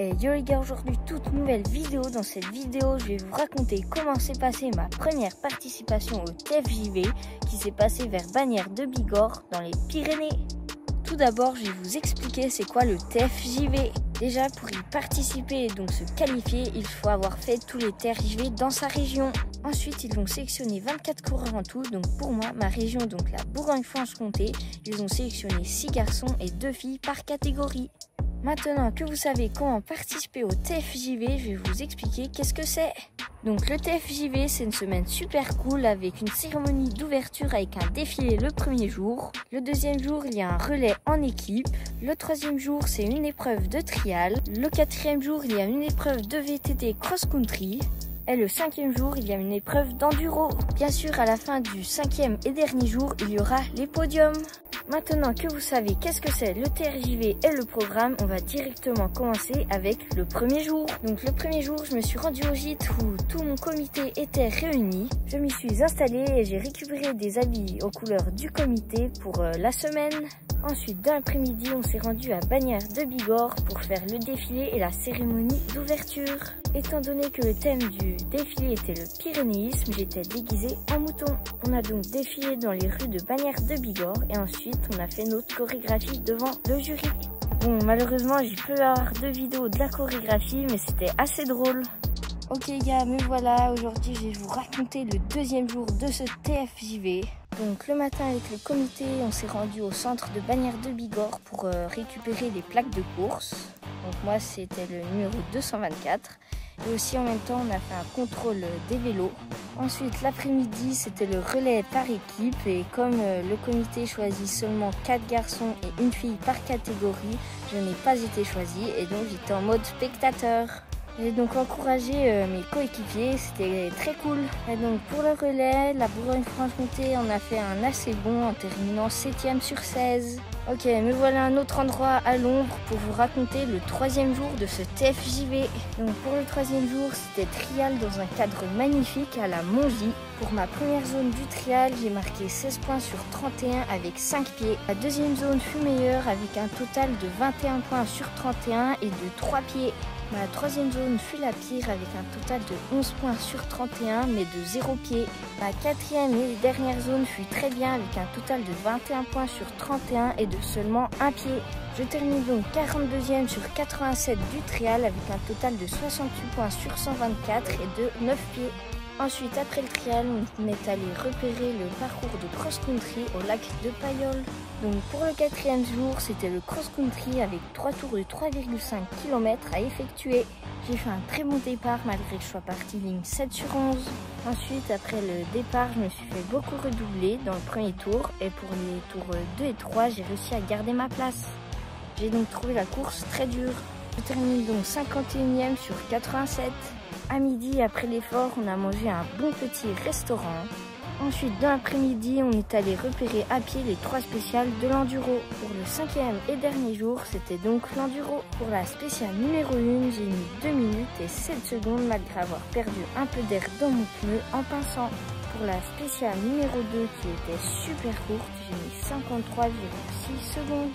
Et yo les gars, aujourd'hui toute nouvelle vidéo. Dans cette vidéo je vais vous raconter comment s'est passée ma première participation au TFJV qui s'est passée vers Bagnères de Bigorre dans les Pyrénées. Tout d'abord je vais vous expliquer c'est quoi le TFJV. Déjà pour y participer et donc se qualifier, il faut avoir fait tous les TFJV dans sa région. Ensuite ils vont sélectionner 24 coureurs en tout, donc pour moi, ma région, donc la Bourgogne-Franche-Comté, ils ont sélectionné 6 garçons et 2 filles par catégorie. Maintenant que vous savez comment participer au TFJV, je vais vous expliquer qu'est-ce que c'est. Donc le TFJV, c'est une semaine super cool avec une cérémonie d'ouverture avec un défilé le premier jour. Le deuxième jour, il y a un relais en équipe. Le troisième jour, c'est une épreuve de trial. Le quatrième jour, il y a une épreuve de VTT cross-country. Et le cinquième jour, il y a une épreuve d'enduro. Bien sûr, à la fin du cinquième et dernier jour, il y aura les podiums. Maintenant que vous savez qu'est-ce que c'est le TFJV et le programme, on va directement commencer avec le premier jour. Donc le premier jour, je me suis rendue au gîte où tout mon comité était réuni. Je m'y suis installée et j'ai récupéré des habits aux couleurs du comité pour la semaine. Ensuite, dans l'après-midi, on s'est rendu à Bagnères de Bigorre pour faire le défilé et la cérémonie d'ouverture. Étant donné que le thème du défilé était le pyrénéisme, j'étais déguisée en mouton. On a donc défilé dans les rues de Bagnères de Bigorre et ensuite on a fait notre chorégraphie devant le jury. Bon, malheureusement, j'ai pu avoir 2 vidéos de la chorégraphie, mais c'était assez drôle. Ok les gars, me voilà, aujourd'hui je vais vous raconter le deuxième jour de ce TFJV. Donc le matin avec le comité, on s'est rendu au centre de Bagnères de Bigorre pour récupérer les plaques de course. Donc moi c'était le numéro 224. Et aussi en même temps on a fait un contrôle des vélos. Ensuite l'après-midi c'était le relais par équipe et comme le comité choisit seulement 4 garçons et une fille par catégorie, je n'ai pas été choisie et donc j'étais en mode spectateur. J'ai donc encouragé mes coéquipiers, c'était très cool. Et donc pour le relais, la Bourgogne-Franche-Comté, on a fait un assez bon en terminant 7e sur 16. Ok, me voilà un autre endroit à l'ombre pour vous raconter le 3e jour de ce TFJV. Donc pour le 3e jour, c'était trial dans un cadre magnifique à la Mongie. Pour ma première zone du trial, j'ai marqué 16 points sur 31 avec 5 pieds. La deuxième zone fut meilleure avec un total de 21 points sur 31 et de 3 pieds. Ma troisième zone fut la pire avec un total de 11 points sur 31 mais de 0 pied. Ma quatrième et dernière zone fut très bien avec un total de 21 points sur 31 et de seulement 1 pied. Je termine donc 42e sur 87 du trial avec un total de 68 points sur 124 et de 9 pieds. Ensuite, après le trial, on est allé repérer le parcours de cross-country au lac de Payolle. Donc pour le 4e jour, c'était le cross-country avec 3 tours de 3,5 km à effectuer. J'ai fait un très bon départ malgré que je sois partie ligne 7 sur 11. Ensuite, après le départ, je me suis fait beaucoup redoubler dans le premier tour. Et pour les tours 2 et 3, j'ai réussi à garder ma place. J'ai donc trouvé la course très dure. Je termine donc 51e sur 87. À midi, après l'effort, on a mangé un bon petit restaurant. Ensuite, dans l'après-midi, on est allé repérer à pied les 3 spéciales de l'enduro. Pour le 5e et dernier jour, c'était donc l'enduro. Pour la spéciale numéro 1, j'ai mis 2 minutes et 7 secondes malgré avoir perdu un peu d'air dans mon pneu en pinçant. Pour la spéciale numéro 2, qui était super courte, j'ai mis 53,6 secondes.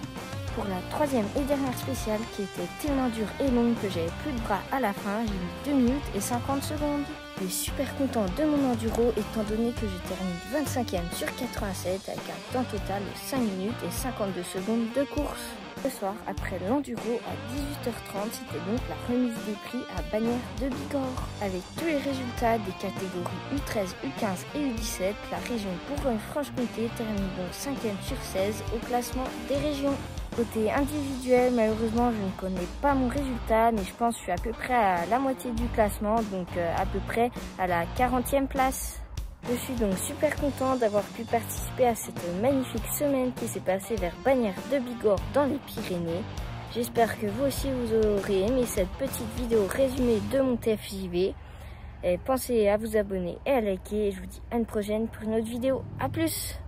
Pour la 3e et dernière spéciale qui était tellement dure et longue que j'avais plus de bras à la fin, j'ai mis 2 minutes et 50 secondes. Je suis super content de mon enduro étant donné que je termine 25e sur 87 avec un temps total de 5 minutes et 52 secondes de course. Ce soir, après l'enduro à 18h30, c'était donc la remise des prix à Bagnères de Bigorre. Avec tous les résultats des catégories U13, U15 et U17, la région Bourgogne-Franche-Comté termine donc 5e sur 16 au classement des régions. Côté individuel, malheureusement, je ne connais pas mon résultat, mais je pense que je suis à peu près à la moitié du classement, donc à peu près à la 40e place. Je suis donc super content d'avoir pu participer à cette magnifique semaine qui s'est passée vers Bagnères de Bigorre dans les Pyrénées. J'espère que vous aussi vous aurez aimé cette petite vidéo résumée de mon TFJV. Et pensez à vous abonner et à liker. Et je vous dis à une prochaine pour une autre vidéo. A plus!